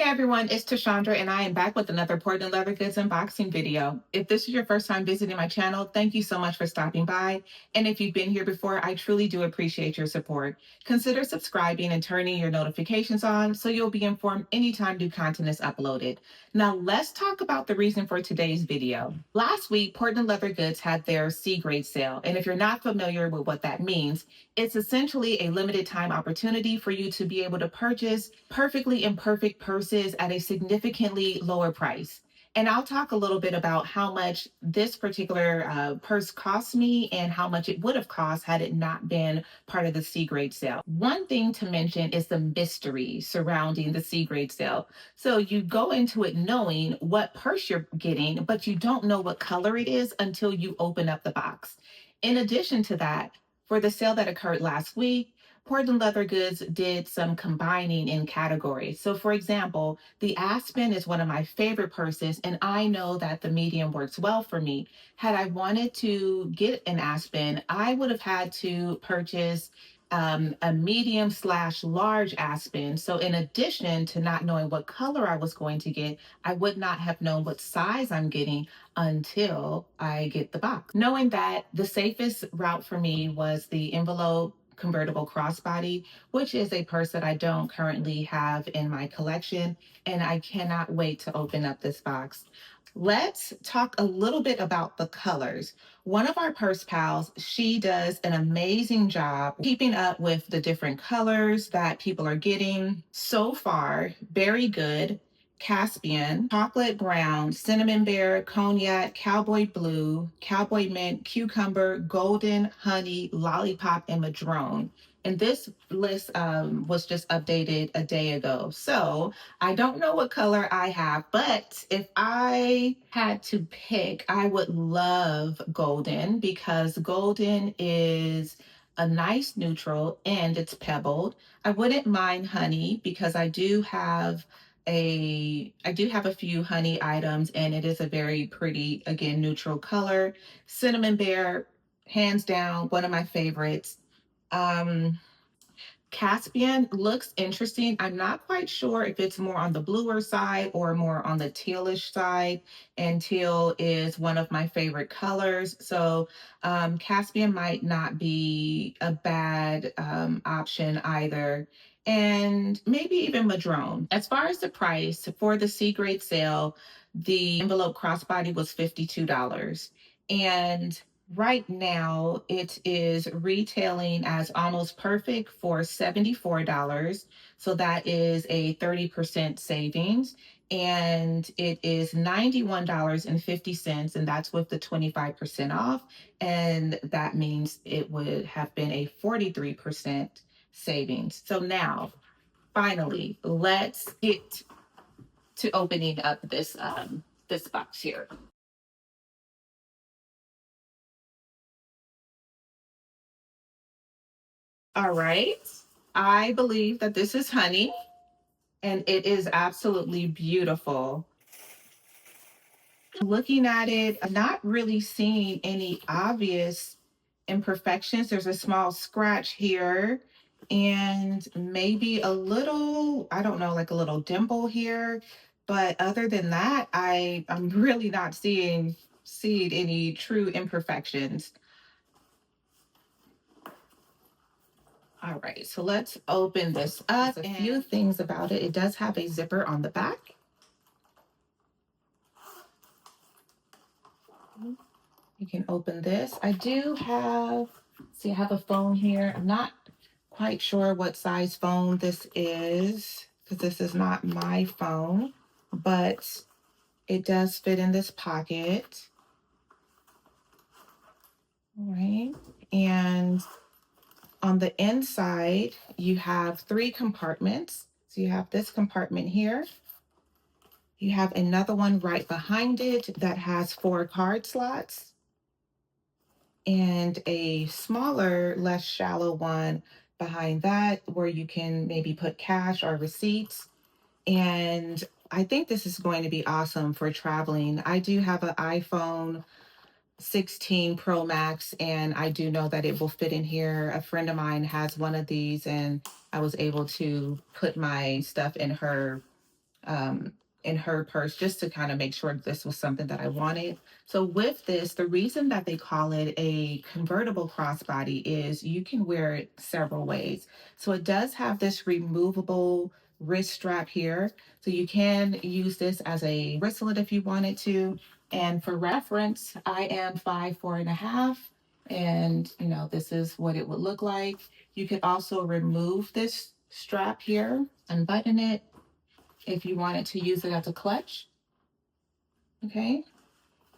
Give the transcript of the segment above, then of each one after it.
Everyone, it's Tashandra and I am back with another Portland Leather Goods unboxing video. If this is your first time visiting my channel, thank you so much for stopping by. And if you've been here before, I truly do appreciate your support. Consider subscribing and turning your notifications on so you'll be informed anytime new content is uploaded. Now let's talk about the reason for today's video. Last week, Portland Leather Goods had their C-grade sale. And if you're not familiar with what that means, it's essentially a limited time opportunity for you to be able to purchase perfectly imperfect purses at a significantly lower price. And I'll talk a little bit about how much this particular purse cost me and how much it would have cost had it not been part of the C grade sale. One thing to mention is the mystery surrounding the C grade sale. So you go into it knowing what purse you're getting, but you don't know what color it is until you open up the box. In addition to that, for the sale that occurred last week, Portland Leather Goods did some combining in categories. So, for example, the Aspen is one of my favorite purses, and I know that the medium works well for me. Had I wanted to get an Aspen, I would have had to purchase a medium slash large Aspen. So, in addition to not knowing what color I was going to get, I would not have known what size I'm getting until I get the box. Knowing that the safest route for me was the Envelope Convertible Crossbody, which is a purse that I don't currently have in my collection, and I cannot wait to open up this box. Let's talk a little bit about the colors. One of our purse pals, she does an amazing job keeping up with the different colors that people are getting. So far, very good. Caspian, chocolate brown, cinnamon bear, cognac, cowboy blue, cowboy mint, cucumber, golden, honey, lollipop, and madrone. And this list was just updated a day ago. So I don't know what color I have, but if I had to pick, I would love golden because golden is a nice neutral and it's pebbled. I wouldn't mind honey because I do have a few honey items and it is a very pretty, again, neutral color. Cinnamon bear, hands down, one of my favorites. Um, Caspian looks interesting. I'm not quite sure if it's more on the bluer side or more on the tealish side. And teal is one of my favorite colors. So Caspian might not be a bad option either. And maybe even Madrone. As far as the price for the C grade sale, the envelope crossbody was $52. And right now, it is retailing as almost perfect for $74. So that is a 30% savings. And it is $91.50, and that's with the 25% off. And that means it would have been a 43% savings. So now, finally, let's get to opening up this box here. All right. I believe that this is honey, and it is absolutely beautiful. Looking at it, I'm not really seeing any obvious imperfections. There's a small scratch here and maybe a little, I don't know, like a little dimple here. But other than that, I'm really not seeing any true imperfections. All right, so let's open this up. A few things about it. It does have a zipper on the back. You can open this. I have a phone here. I'm not quite sure what size phone this is because this is not my phone, but it does fit in this pocket. All right, and on the inside, you have 3 compartments. So you have this compartment here. You have another one right behind it that has 4 card slots and a smaller, less shallow one behind that where you can maybe put cash or receipts. And I think this is going to be awesome for traveling. I do have an iPhone 16 Pro Max, and I do know that it will fit in here. A friend of mine has one of these, and I was able to put my stuff in her um, in her purse just to kind of make sure this was something that I wanted. So with this, the reason that they call it a convertible crossbody is you can wear it several ways. So it does have this removable wrist strap here. So you can use this as a wristlet if you wanted to. And for reference, I am 5'4.5". And this is what it would look like. You could also remove this strap here, unbutton it, if you wanted to use it as a clutch. Okay.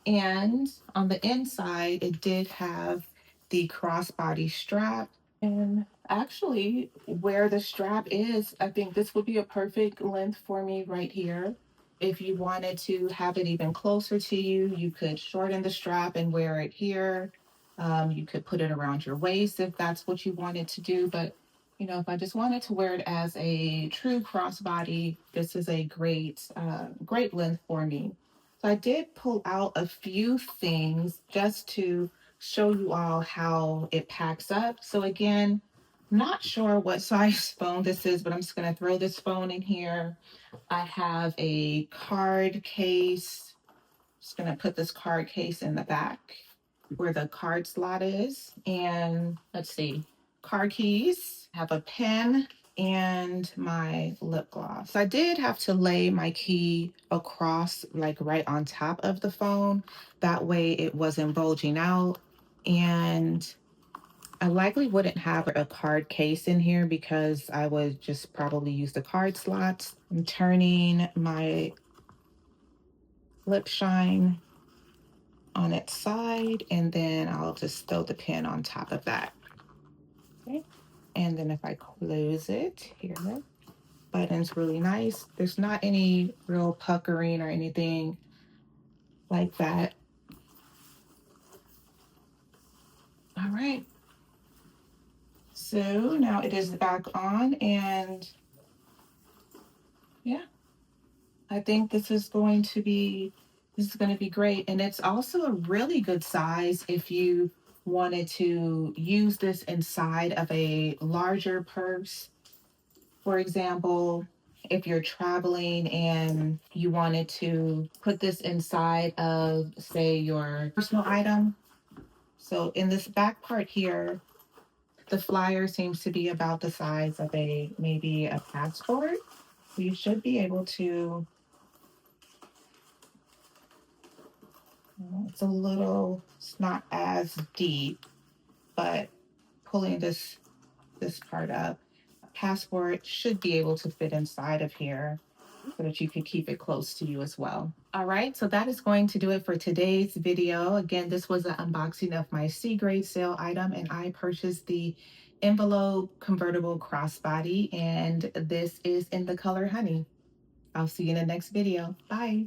And on the inside, it did have the crossbody strap. And actually, where the strap is, I think this would be a perfect length for me right here. If you wanted to have it even closer to you, you could shorten the strap and wear it here. You could put it around your waist if that's what you wanted to do. But, if I just wanted to wear it as a true crossbody, this is a great length for me. So I did pull out a few things just to show you all how it packs up. So again, not sure what size phone this is, but I'm just going to throw this phone in here. I have a card case. Just going to put this card case in the back where the card slot is. And let's see, car keys, have a pen, and my lip gloss. I did have to lay my key across, like right on top of the phone. That way it wasn't bulging out. And I likely wouldn't have a card case in here because I would just probably use the card slots. I'm turning my lip shine on its side, and then I'll just throw the pen on top of that. Okay. And then if I close it here, button's really nice. There's not any real puckering or anything like that. All right. So now it is back on, and yeah, I think this is going to be great. And it's also a really good size if you wanted to use this inside of a larger purse. For example, if you're traveling and you wanted to put this inside of, say, your personal item. So in this back part here, the flyer seems to be about the size of maybe a passport. You should be able to, it's not as deep, but pulling this part up, a passport should be able to fit inside of here so that you can keep it close to you as well. All right, so that is going to do it for today's video. Again, this was an unboxing of my C-grade sale item, and I purchased the Envelope Convertible Crossbody, and this is in the color Honey. I'll see you in the next video. Bye.